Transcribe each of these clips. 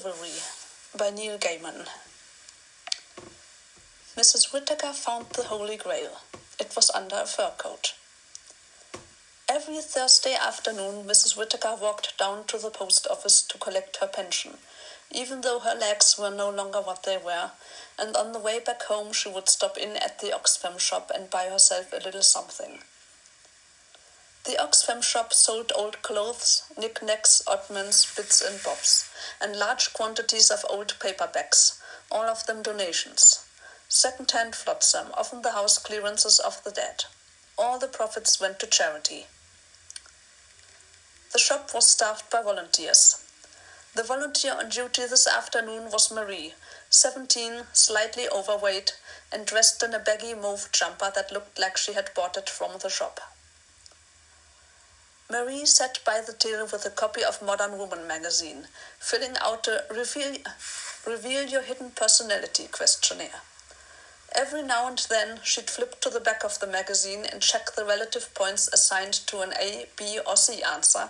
Chivalry by Neil Gaiman. Mrs. Whittaker found the Holy Grail. It was under a fur coat. Every Thursday afternoon, Mrs. Whittaker walked down to the post office to collect her pension, even though her legs were no longer what they were, and on the way back home she would stop in at the Oxfam shop and buy herself a little something. The Oxfam shop sold old clothes, knickknacks, oddments, bits and bobs, and large quantities of old paperbacks, all of them donations. Second-hand flotsam, often the house clearances of the dead. All the profits went to charity. The shop was staffed by volunteers. The volunteer on duty this afternoon was Marie, 17, slightly overweight, and dressed in a baggy mauve jumper that looked like she had bought it from the shop. Marie sat by the till with a copy of Modern Woman magazine, filling out a Reveal Your Hidden Personality questionnaire. Every now and then she'd flip to the back of the magazine and check the relative points assigned to an A, B or C answer,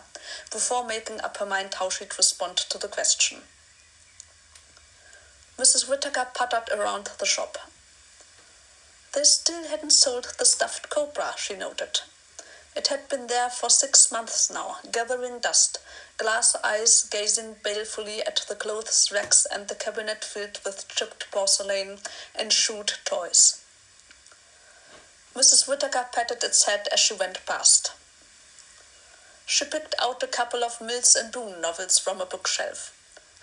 before making up her mind how she'd respond to the question. Mrs. Whittaker puttered around the shop. They still hadn't sold the stuffed cobra, she noted. It had been there for 6 months now, gathering dust, glass eyes gazing balefully at the clothes racks and the cabinet filled with chipped porcelain and chewed toys. Mrs. Whittaker patted its head as she went past. She picked out a couple of Mills and Boon novels from a bookshelf,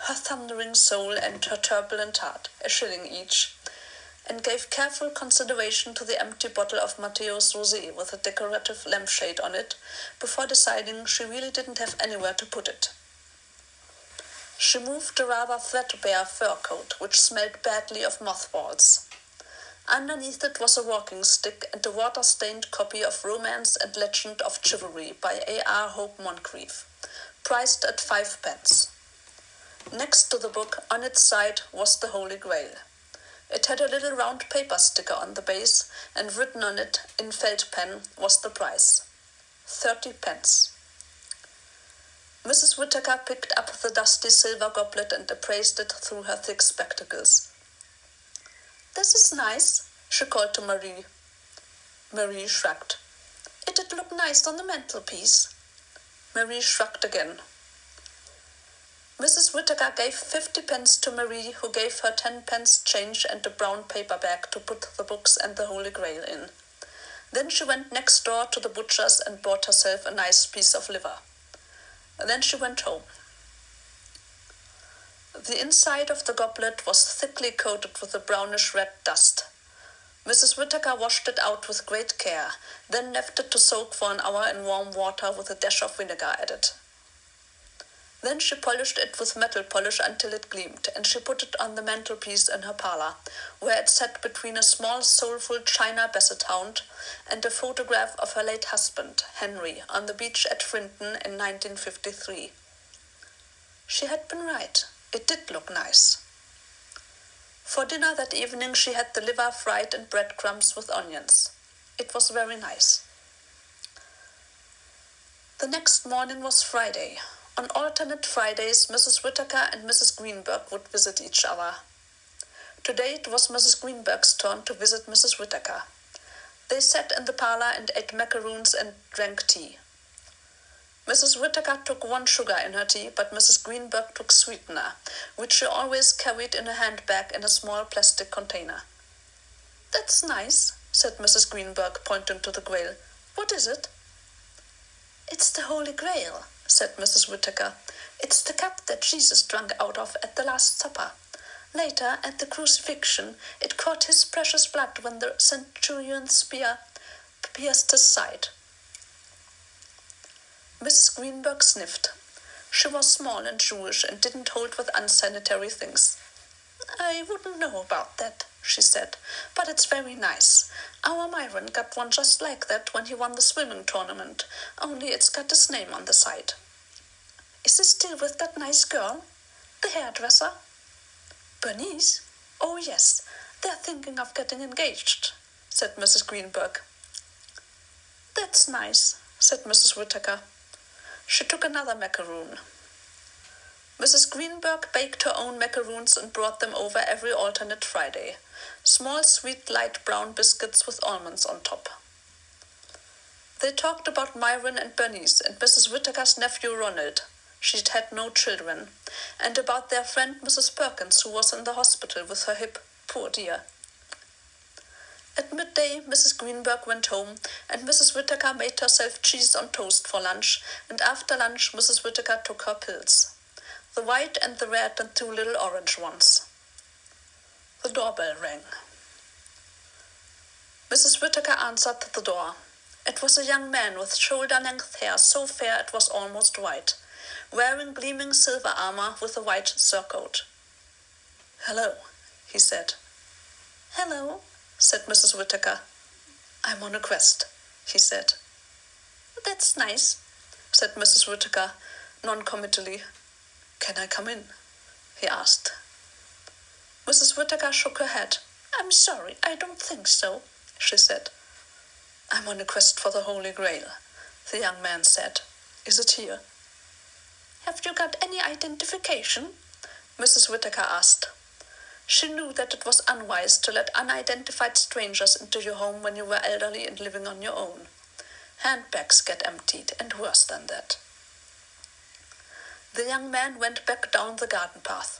Her Thundering Soul and Her Turbulent Heart, a shilling each, and gave careful consideration to the empty bottle of Matteo's Rosé with a decorative lampshade on it, before deciding she really didn't have anywhere to put it. She moved a rather threadbare fur coat, which smelled badly of mothballs. Underneath it was a walking stick and a water-stained copy of Romance and Legend of Chivalry by A.R. Hope Moncrief, priced at 5 pence. Next to the book, on its side, was the Holy Grail. It had a little round paper sticker on the base, and written on it, in felt pen, was the price. 30 pence. Mrs. Whittaker picked up the dusty silver goblet and appraised it through her thick spectacles. "This is nice," she called to Marie. Marie shrugged. "It'd look nice on the mantelpiece." Marie shrugged again. Mrs. Whittaker gave 50 pence to Marie, who gave her 10 pence change and a brown paper bag to put the books and the Holy Grail in. Then she went next door to the butcher's and bought herself a nice piece of liver. Then she went home. The inside of the goblet was thickly coated with a brownish-red dust. Mrs. Whittaker washed it out with great care, then left it to soak for an hour in warm water with a dash of vinegar added. Then she polished it with metal polish until it gleamed, and she put it on the mantelpiece in her parlor, where it sat between a small, soulful china basset hound and a photograph of her late husband, Henry, on the beach at Frinton in 1953. She had been right. It did look nice. For dinner that evening she had the liver fried in breadcrumbs with onions. It was very nice. The next morning was Friday. On alternate Fridays, Mrs. Whittaker and Mrs. Greenberg would visit each other. Today it was Mrs. Greenberg's turn to visit Mrs. Whittaker. They sat in the parlor and ate macaroons and drank tea. Mrs. Whittaker took 1 sugar in her tea, but Mrs. Greenberg took sweetener, which she always carried in a handbag in a small plastic container. "That's nice," said Mrs. Greenberg, pointing to the Grail. "What is it?" "It's the Holy Grail," said Mrs. Whittaker. "It's the cup that Jesus drank out of at the Last Supper. Later, at the crucifixion, it caught his precious blood when the centurion's spear pierced his side." Mrs. Greenberg sniffed. She was small and Jewish and didn't hold with unsanitary things. "I wouldn't know about that," she said, "but it's very nice. Our Myron got one just like that when he won the swimming tournament, only it's got his name on the side." "Is he still with that nice girl? The hairdresser?" "Bernice? Oh, yes, they're thinking of getting engaged," said Mrs. Greenberg. "That's nice," said Mrs. Whittaker. She took another macaroon. Mrs. Greenberg baked her own macaroons and brought them over every alternate Friday. Small, sweet, light brown biscuits with almonds on top. They talked about Myron and Bernice and Mrs. Whittaker's nephew Ronald. She'd had no children. And about their friend Mrs. Perkins, who was in the hospital with her hip. Poor dear. At midday, Mrs. Greenberg went home, and Mrs. Whittaker made herself cheese on toast for lunch, and after lunch Mrs. Whittaker took her pills. The white and the red and 2 little orange ones. The doorbell rang. Mrs. Whittaker answered the door. It was a young man with shoulder-length hair so fair it was almost white, wearing gleaming silver armor with a white surcoat. "Hello," he said. "Hello," said Mrs. Whittaker. "I'm on a quest," he said. "That's nice," said Mrs. Whittaker, non-committally. "Can I come in?" he asked. Mrs. Whittaker shook her head. "I'm sorry, I don't think so," she said. "I'm on a quest for the Holy Grail," the young man said. "Is it here?" "Have you got any identification?" Mrs. Whittaker asked. She knew that it was unwise to let unidentified strangers into your home when you were elderly and living on your own. Handbags get emptied, and worse than that. The young man went back down the garden path.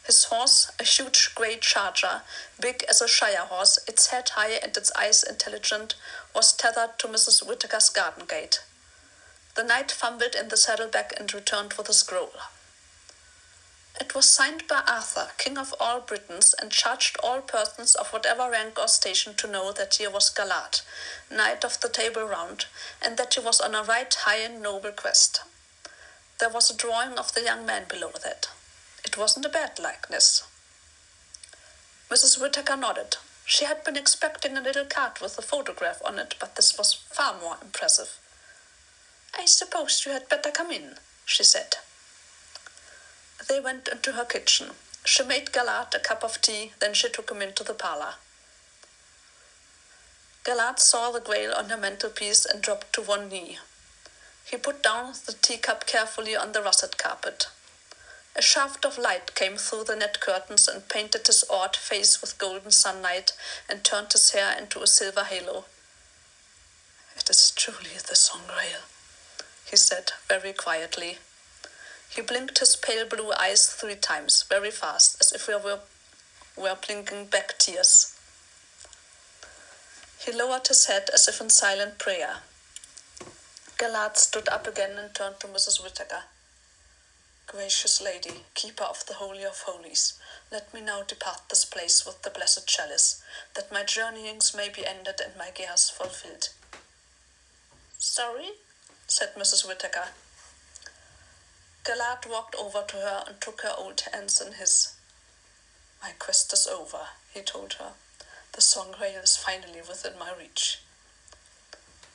His horse, a huge grey charger, big as a shire horse, its head high and its eyes intelligent, was tethered to Mrs. Whittaker's garden gate. The knight fumbled in the saddlebag and returned with a scroll. It was signed by Arthur, King of all Britons, and charged all persons of whatever rank or station to know that here was Galad, Knight of the Table Round, and that he was on a right high and noble quest. There was a drawing of the young man below that. It wasn't a bad likeness. Mrs. Whittaker nodded. She had been expecting a little card with a photograph on it, but this was far more impressive. "I suppose you had better come in," she said. They went into her kitchen. She made Galad a cup of tea, then she took him into the parlor. Galad saw the grail on her mantelpiece and dropped to one knee. He put down the teacup carefully on the russet carpet. A shaft of light came through the net curtains and painted his odd face with golden sunlight and turned his hair into a silver halo. "It is truly the Sangreal," he said very quietly. He blinked his pale blue eyes 3 times, very fast, as if he were blinking back tears. He lowered his head as if in silent prayer. Galad stood up again and turned to Mrs. Whittaker. "Gracious lady, keeper of the Holy of Holies, let me now depart this place with the blessed chalice, that my journeyings may be ended and my cares fulfilled." "Sorry?" said Mrs. Whittaker. Galad walked over to her and took her old hands in his. "My quest is over," he told her. "The Sangreal is finally within my reach."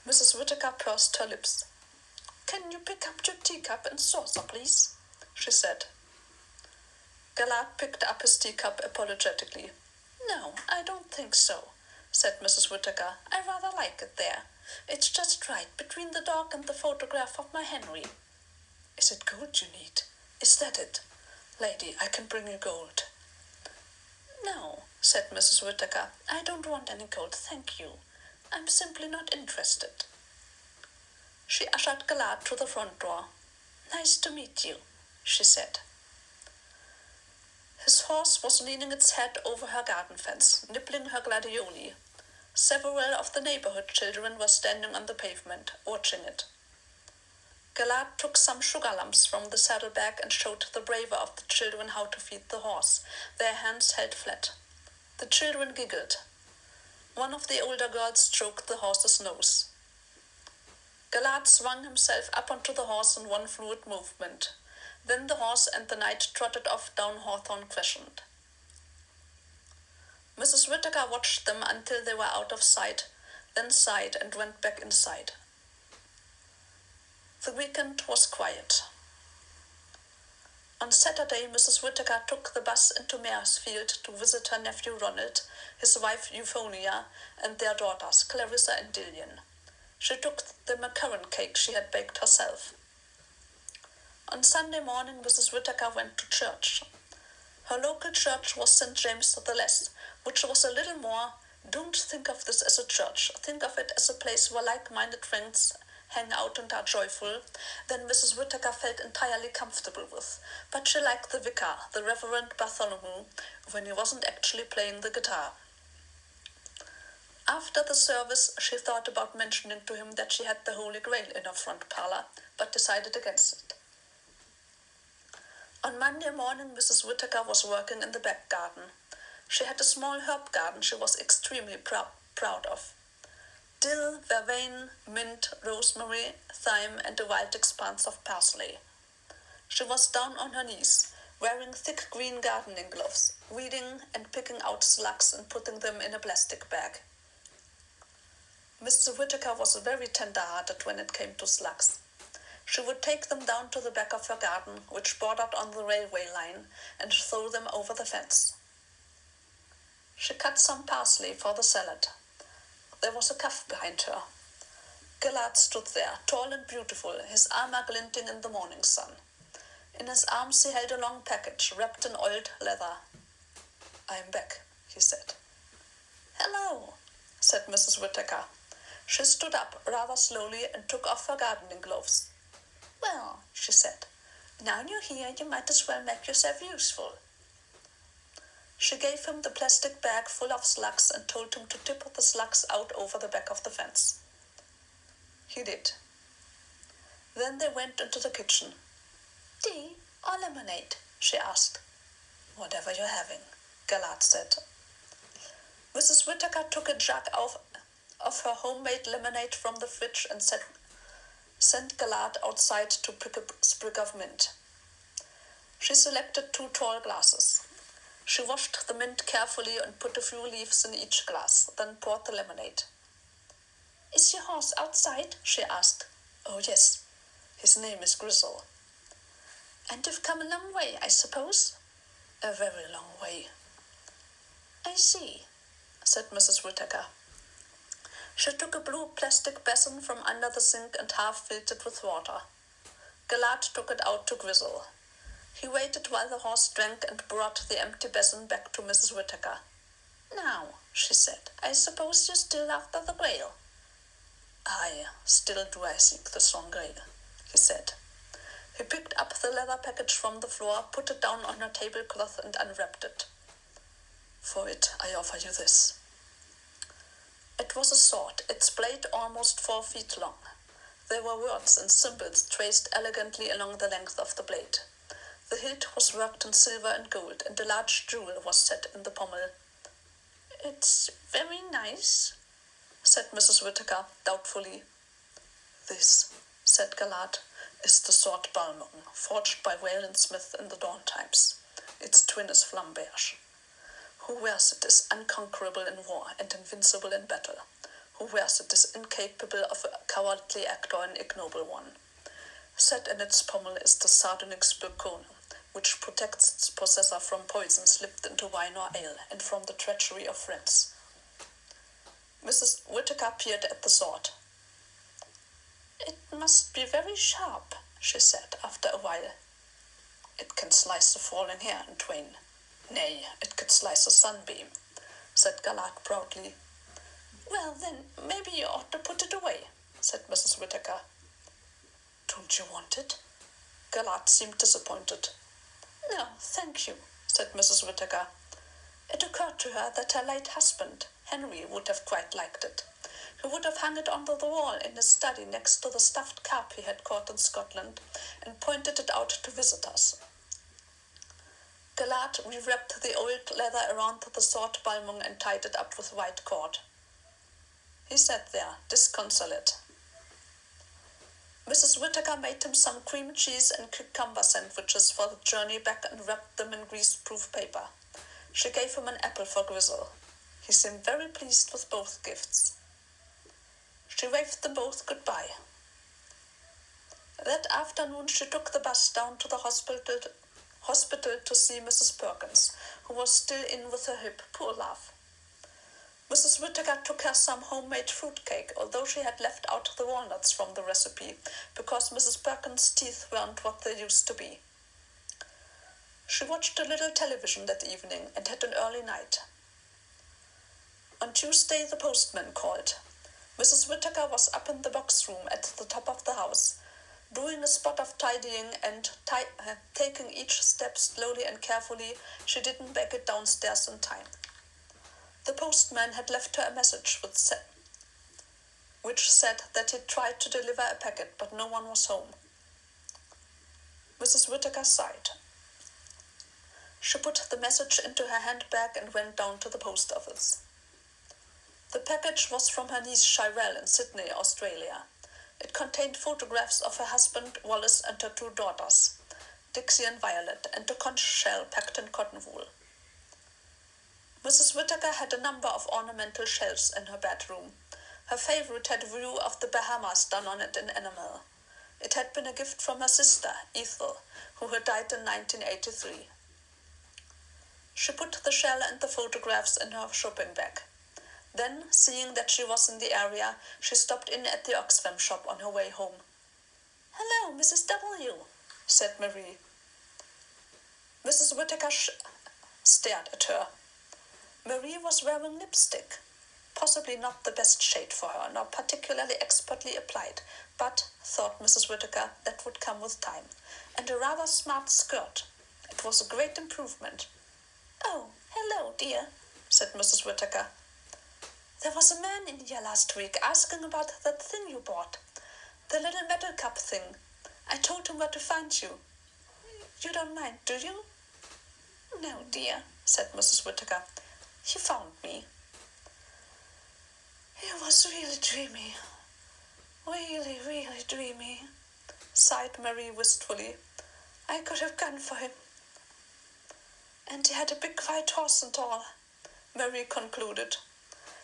Mrs. Whittaker pursed her lips. "Can you pick up your teacup and saucer, please?" she said. Galad picked up his teacup apologetically. "No, I don't think so," said Mrs. Whittaker. "I rather like it there. It's just right, between the dog and the photograph of my Henry." "Is it gold you need? Is that it? Lady, I can bring you gold." "No," said Mrs. Whittaker. "I don't want any gold, thank you. I'm simply not interested." She ushered Galad to the front door. "Nice to meet you," she said. His horse was leaning its head over her garden fence, nibbling her gladioli. Several of the neighborhood children were standing on the pavement, watching it. Galad took some sugar lumps from the saddlebag and showed the braver of the children how to feed the horse, their hands held flat. The children giggled. One of the older girls stroked the horse's nose. Galad swung himself up onto the horse in one fluid movement. Then the horse and the knight trotted off down Hawthorne Crescent. Mrs. Whittaker watched them until they were out of sight, then sighed and went back inside. The weekend was quiet. On Saturday, Mrs. Whittaker took the bus into Maresfield to visit her nephew Ronald, his wife Euphonia, and their daughters Clarissa and Dillian. She took the macaron cake she had baked herself. On Sunday morning, Mrs. Whittaker went to church. Her local church was St. James the Less, which was a little more, don't think of this as a church, think of it as a place where like-minded friends hang out and are joyful, than Mrs. Whittaker felt entirely comfortable with. But she liked the vicar, the Reverend Bartholomew, when he wasn't actually playing the guitar. After the service, she thought about mentioning to him that she had the Holy Grail in her front parlor, but decided against it. On Monday morning, Mrs. Whittaker was working in the back garden. She had a small herb garden she was extremely proud of. Dill, vervain, mint, rosemary, thyme, and a wild expanse of parsley. She was down on her knees, wearing thick green gardening gloves, weeding and picking out slugs and putting them in a plastic bag. Mrs. Whittaker was very tender-hearted when it came to slugs. She would take them down to the back of her garden, which bordered on the railway line, and throw them over the fence. She cut some parsley for the salad. There was a calf behind her. Gillard stood there, tall and beautiful, his armor glinting in the morning sun. In his arms he held a long package, wrapped in oiled leather. "I'm back," he said. "Hello," said Mrs. Whittaker. She stood up rather slowly and took off her gardening gloves. "Well," she said, "now you're here, you might as well make yourself useful." She gave him the plastic bag full of slugs and told him to tip the slugs out over the back of the fence. He did. Then they went into the kitchen. "Tea or lemonade?" she asked. "Whatever you're having," Gillard said. Mrs. Whittaker took a jug of her homemade lemonade from the fridge and sent Gillard outside to pick a sprig of mint. She selected 2 tall glasses. She washed the mint carefully and put a few leaves in each glass, then poured the lemonade. "Is your horse outside?" she asked. "Oh, yes. His name is Grizzle." "And you've come a long way, I suppose?" "A very long way." "I see," said Mrs. Whittaker. She took a blue plastic basin from under the sink and half filled it with water. Gillard took it out to Grizzle. He waited while the horse drank and brought the empty basin back to Mrs. Whittaker. "Now," she said, "I suppose you're still after the Grail." "Aye, still do I seek the strong Grail," he said. He picked up the leather package from the floor, put it down on her tablecloth and unwrapped it. "For it, I offer you this." It was a sword, its blade almost 4 feet long. There were words and symbols traced elegantly along the length of the blade. The hilt was worked in silver and gold, and a large jewel was set in the pommel. "It's very nice," said Mrs. Whittaker doubtfully. "This," said Gillard, "is the sword Balmung, forged by Wayland Smith in the dawn times. Its twin is Flamberge. Who wears it is unconquerable in war and invincible in battle. Who wears it is incapable of a cowardly act or an ignoble one. Set in its pommel is the sardonyx spurcone, which protects its possessor from poison slipped into wine or ale, and from the treachery of friends." Mrs. Whittaker peered at the sword. "It must be very sharp," she said after a while. "It can slice the falling hair in twain. Nay, it could slice a sunbeam," said Gillard proudly. "Well, then, maybe you ought to put it away," said Mrs. Whittaker. "Don't you want it?" Gillard seemed disappointed. "No, thank you," said Mrs. Whittaker. It occurred to her that her late husband, Henry, would have quite liked it. He would have hung it on the wall in his study next to the stuffed carp he had caught in Scotland and pointed it out to visitors. Gillard rewrapped the old leather around the sword Balmung and tied it up with white cord. He sat there, disconsolate. Mrs. Whittaker made him some cream cheese and cucumber sandwiches for the journey back and wrapped them in grease-proof paper. She gave him an apple for Grizzle. He seemed very pleased with both gifts. She waved them both goodbye. That afternoon she took the bus down to the hospital to see Mrs. Perkins, who was still in with her hip, poor love. Mrs. Whittaker took her some homemade fruit cake, although she had left out the walnuts from the recipe, because Mrs. Perkins's teeth weren't what they used to be. She watched a little television that evening and had an early night. On Tuesday, the postman called. Mrs. Whittaker was up in the box room at the top of the house, doing a spot of tidying and taking each step slowly and carefully. She didn't make it downstairs in time. The postman had left her a message which said that he'd tried to deliver a packet, but no one was home. Mrs. Whittaker sighed. She put the message into her handbag and went down to the post office. The package was from her niece Chivalry in Sydney, Australia. It contained photographs of her husband, Wallace, and her two daughters, Dixie and Violet, and a conch shell packed in cotton wool. Mrs. Whittaker had a number of ornamental shells in her bedroom. Her favorite had a view of the Bahamas done on it in enamel. It had been a gift from her sister, Ethel, who had died in 1983. She put the shell and the photographs in her shopping bag. Then, seeing that she was in the area, she stopped in at the Oxfam shop on her way home. "Hello, Mrs. W," said Marie. Mrs. Whittaker stared at her. Marie was wearing lipstick, possibly not the best shade for her, nor particularly expertly applied, but, thought Mrs. Whittaker, that would come with time, and a rather smart skirt. It was a great improvement. "Oh, hello, dear," said Mrs. Whittaker. "There was a man in here last week asking about that thing you bought, the little metal cup thing. I told him where to find you. You don't mind, do you?" "No, dear," said Mrs. Whittaker. "He found me." "It was really dreamy. Really, really dreamy," sighed Marie wistfully. "I could have gone for him. And he had a big white horse and all," Marie concluded.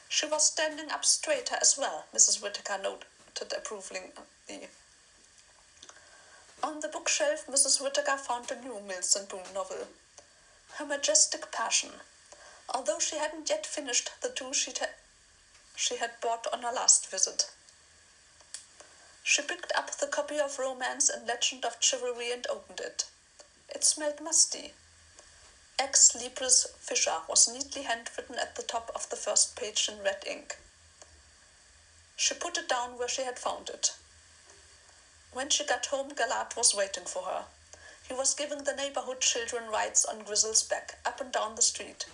She was standing up straighter as well, Mrs. Whittaker noted approvingly. On the bookshelf, Mrs. Whittaker found a new Mills and Boon novel, Her Majestic Passion, although she hadn't yet finished the two she had bought on her last visit. She picked up the copy of Romance and Legend of Chivalry and opened it. It smelled musty. Ex Libris Fisher was neatly handwritten at the top of the first page in red ink. She put it down where she had found it. When she got home, Galad was waiting for her. He was giving the neighborhood children rides on Grizzle's back, up and down the street.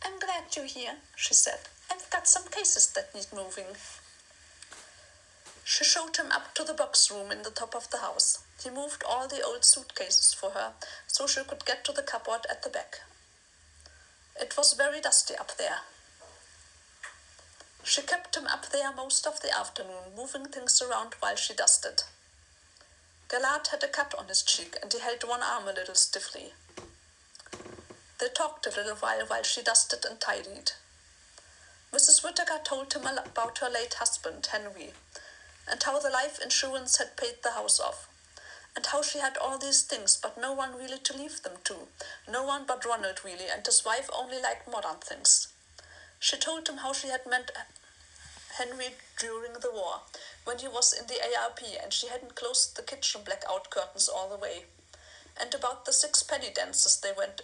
"I'm glad you're here," she said. "I've got some cases that need moving." She showed him up to the box room in the top of the house. He moved all the old suitcases for her, so she could get to the cupboard at the back. It was very dusty up there. She kept him up there most of the afternoon, moving things around while she dusted. Galad had a cut on his cheek, and he held one arm a little stiffly. They talked a little while she dusted and tidied. Mrs. Whittaker told him about her late husband, Henry, and how the life insurance had paid the house off, and how she had all these things, but no one really to leave them to, no one but Ronald really, and his wife only liked modern things. She told him how she had met Henry during the war, when he was in the ARP and she hadn't closed the kitchen blackout curtains all the way, and about the 6 penny dances they went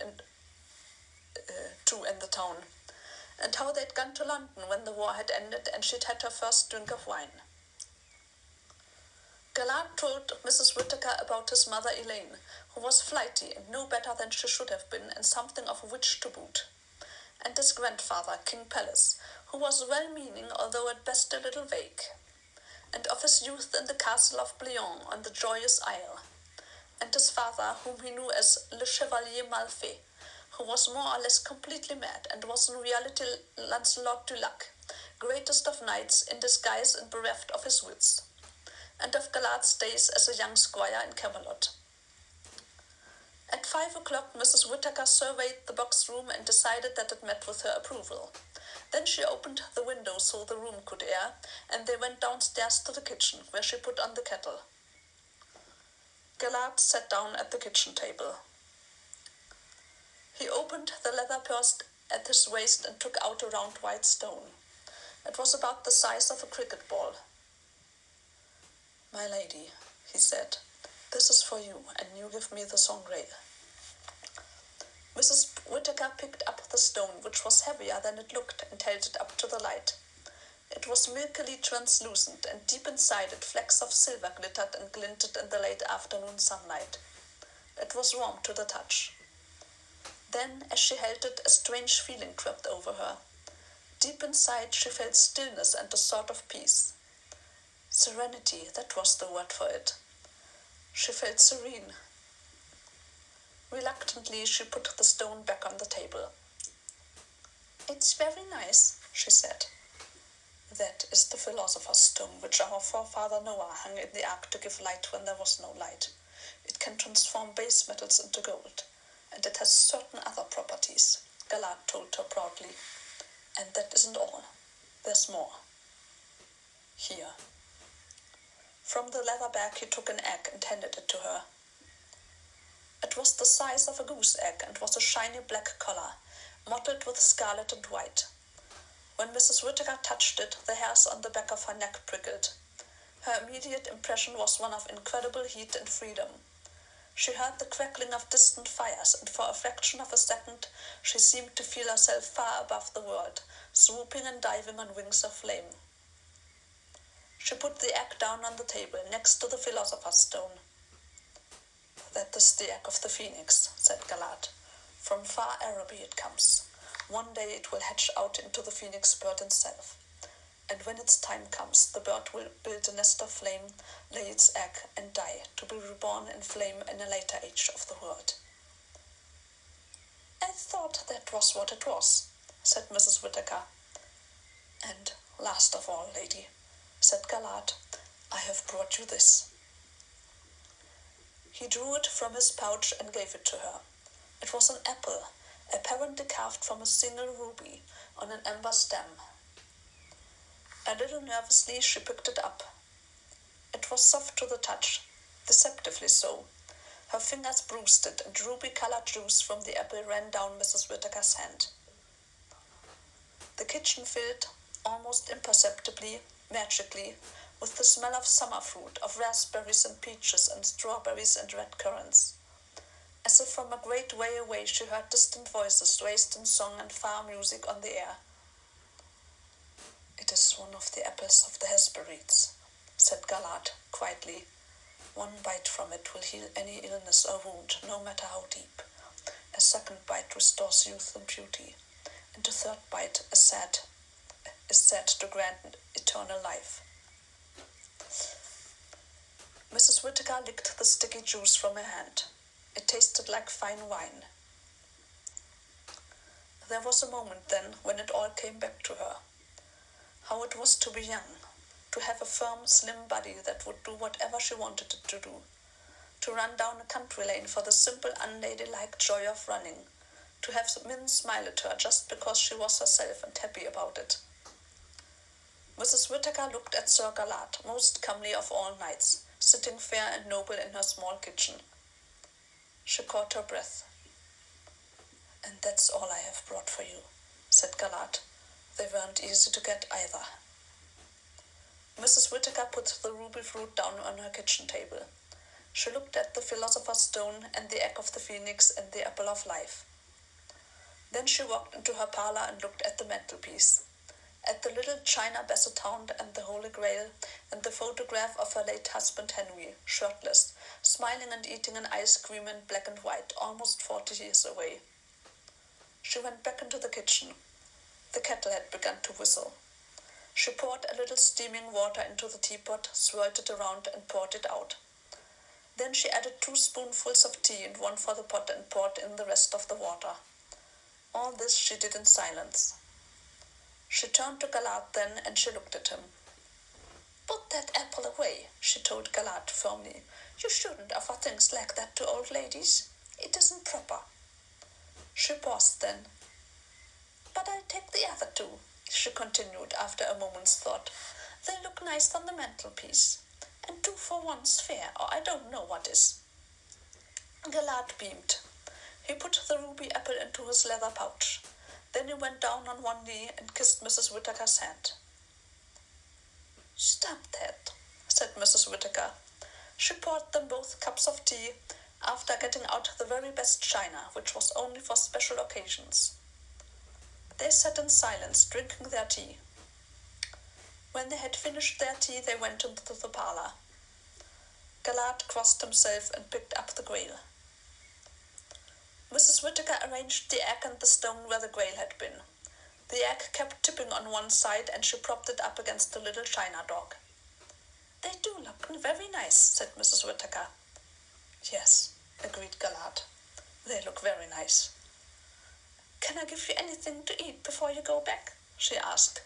to in the town, and how they'd gone to London when the war had ended and she'd had her first drink of wine. Galad told Mrs. Whittaker about his mother Elaine, who was flighty and no better than she should have been and something of a witch to boot, and his grandfather, King Palace, who was well-meaning although at best a little vague, and of his youth in the castle of Blion on the Joyous Isle, and his father, whom he knew as Le Chevalier Malfait, who was more or less completely mad and was in reality Lancelot du Lac, greatest of knights in disguise and bereft of his wits, and of Galad's days as a young squire in Camelot. At 5 o'clock, Mrs. Whittaker surveyed the box room and decided that it met with her approval. Then she opened the window so the room could air, and they went downstairs to the kitchen, where she put on the kettle. Galad sat down at the kitchen table. He opened the leather-pursed at his waist and took out a round white stone. It was about the size of a cricket ball. "My lady," he said, "this is for you, and you give me the sangre." Mrs. Whittaker picked up the stone, which was heavier than it looked, and held it up to the light. It was milkily translucent, and deep inside it flecks of silver glittered and glinted in the late afternoon sunlight. It was warm to the touch. Then, as she held it, a strange feeling crept over her. Deep inside she felt stillness and a sort of peace. Serenity, that was the word for it. She felt serene. Reluctantly, she put the stone back on the table. "It's very nice," she said. "That is the philosopher's stone which our forefather Noah hung in the ark to give light when there was no light. It can transform base metals into gold, and it has certain other properties," Galad told her proudly. "And that isn't all. There's more. Here." From the leather bag he took an egg and handed it to her. It was the size of a goose egg and was a shiny black collar, mottled with scarlet and white. When Mrs. Whittaker touched it, the hairs on the back of her neck prickled. Her immediate impression was one of incredible heat and freedom. She heard the crackling of distant fires, and for a fraction of a second she seemed to feel herself far above the world, swooping and diving on wings of flame. She put the egg down on the table, next to the philosopher's stone. "That is the egg of the phoenix," said Galad. "From far Araby it comes. One day it will hatch out into the phoenix bird itself. And when its time comes, the bird will build a nest of flame, lay its egg, and die, to be reborn in flame in a later age of the world." "I thought that was what it was," said Mrs. Whittaker. "And last of all, lady," said Galad, "I have brought you this." He drew it from his pouch and gave it to her. It was an apple, apparently carved from a single ruby, on an amber stem. A little nervously she picked it up. It was soft to the touch, deceptively so. Her fingers bruised it, and ruby-colored juice from the apple ran down Mrs. Whittaker's hand. The kitchen filled, almost imperceptibly, magically, with the smell of summer fruit, of raspberries and peaches and strawberries and red currants. As if from a great way away she heard distant voices raised in song and far music on the air. "It is one of the apples of the Hesperides," said Galad quietly. "One bite from it will heal any illness or wound, no matter how deep. A second bite restores youth and beauty, and a third bite is said to grant eternal life." Mrs. Whittaker licked the sticky juice from her hand. It tasted like fine wine. There was a moment then when it all came back to her. How it was to be young, to have a firm, slim body that would do whatever she wanted it to do, to run down a country lane for the simple, unladylike joy of running, to have men smile at her just because she was herself and happy about it. Mrs. Whittaker looked at Sir Galad, most comely of all knights, sitting fair and noble in her small kitchen. She caught her breath. "And that's all I have brought for you," said Galad. "They weren't easy to get either." Mrs. Whittaker put the ruby fruit down on her kitchen table. She looked at the philosopher's stone and the egg of the phoenix and the apple of life. Then she walked into her parlor and looked at the mantelpiece, at the little china basset hound and the Holy Grail, and the photograph of her late husband Henry, shirtless, smiling and eating an ice cream in black and white, almost 40 years away. She went back into the kitchen. The kettle had begun to whistle. She poured a little steaming water into the teapot, swirled it around, and poured it out. Then she added 2 spoonfuls of tea and one for the pot and poured in the rest of the water. All this she did in silence. She turned to Galad then, and she looked at him. "Put that apple away," she told Galad firmly. "You shouldn't offer things like that to old ladies. It isn't proper." She paused then. "But I'll take the other 2, she continued after a moment's thought. "They look nice on the mantelpiece. And 2 for 1's fair, or I don't know what is." Galad beamed. He put the ruby apple into his leather pouch. Then he went down on one knee and kissed Mrs. Whittaker's hand. "Stop that," said Mrs. Whittaker. She poured them both cups of tea, after getting out the very best china, which was only for special occasions. They sat in silence, drinking their tea. When they had finished their tea, they went into the parlour. Galahad crossed himself and picked up the grail. Mrs. Whittaker arranged the egg and the stone where the grail had been. The egg kept tipping on one side, and she propped it up against the little china dog. "They do look very nice," said Mrs. Whittaker. "Yes," agreed Galahad. "They look very nice." "Can I give you anything to eat before you go back?" she asked.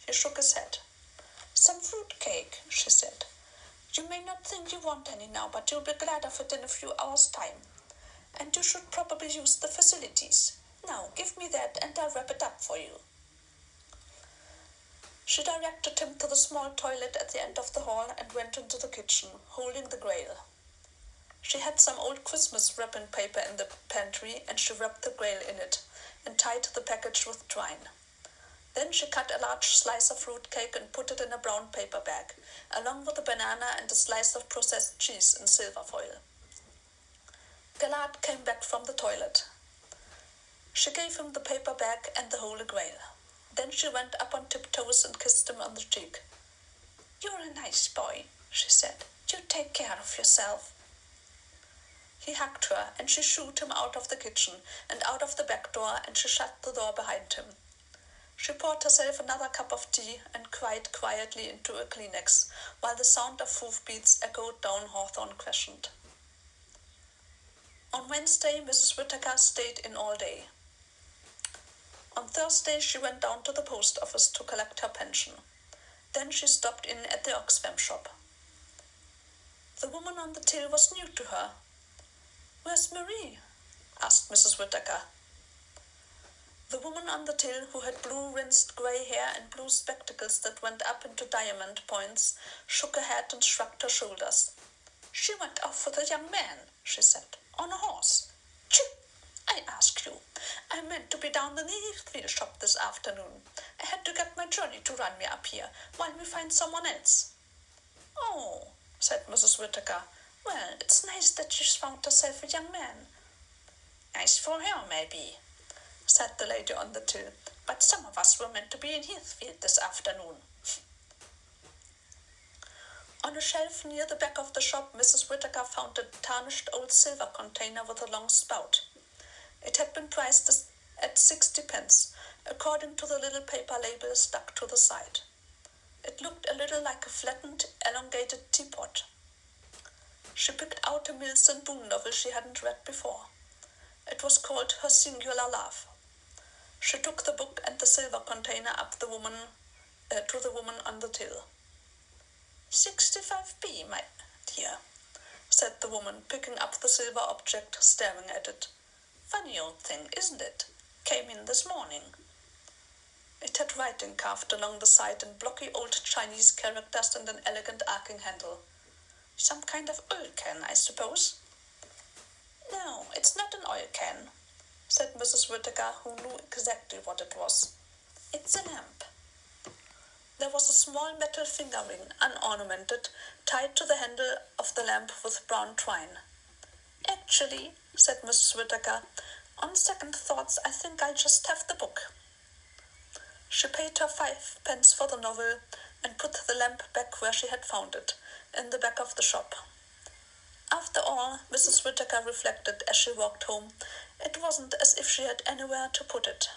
He shook his head. "Some fruit cake," she said. "You may not think you want any now, but you'll be glad of it in a few hours' time. And you should probably use the facilities. Now, give me that and I'll wrap it up for you." She directed him to the small toilet at the end of the hall and went into the kitchen, holding the grail. She had some old Christmas wrapping paper in the pantry, and she wrapped the grail in it and tied the package with twine. Then she cut a large slice of fruit cake and put it in a brown paper bag, along with a banana and a slice of processed cheese in silver foil. Galahad came back from the toilet. She gave him the paper bag and the holy grail. Then she went up on tiptoes and kissed him on the cheek. "You're a nice boy," she said. "You take care of yourself." He hugged her, and she shooed him out of the kitchen and out of the back door, and she shut the door behind him. She poured herself another cup of tea and cried quietly into a Kleenex, while the sound of hoofbeats echoed down Hawthorne Crescent. On Wednesday, Mrs. Whittaker stayed in all day. On Thursday, she went down to the post office to collect her pension. Then she stopped in at the Oxfam shop. The woman on the till was new to her. "Where's Marie?" asked Mrs. Whittaker. The woman on the till, who had blue rinsed grey hair and blue spectacles that went up into diamond points, shook her head and shrugged her shoulders. "She went off with a young man," she said, "on a horse. Chip! I ask you. I meant to be down in the Heathfield shop this afternoon. I had to get my journey to run me up here, while we find someone else." "Oh," said Mrs. Whittaker. "Well, it's nice that she's found herself a young man." "Nice for her, maybe," said the lady on the till, "but some of us were meant to be in Heathfield this afternoon." On a shelf near the back of the shop, Mrs. Whittaker found a tarnished old silver container with a long spout. It had been priced at 60p, according to the little paper label stuck to the side. It looked a little like a flattened, elongated teapot. She picked out a Mills and Boon novel she hadn't read before. It was called Her Singular Love. She took the book and the silver container up to the woman on the till. 65p, my dear," said the woman, picking up the silver object, staring at it. "Funny old thing, isn't it? Came in this morning." It had writing carved along the side in blocky old Chinese characters and an elegant arcing handle. "Some kind of oil can, I suppose?" "No, it's not an oil can," said Mrs. Whittaker, who knew exactly what it was. "It's a lamp." There was a small metal finger ring, unornamented, tied to the handle of the lamp with brown twine. "Actually," said Mrs. Whittaker, "on second thoughts, I think I'll just have the book." She paid her 5p for the novel and put the lamp back where she had found it, in the back of the shop. After all, Mrs. Whittaker reflected as she walked home, it wasn't as if she had anywhere to put it.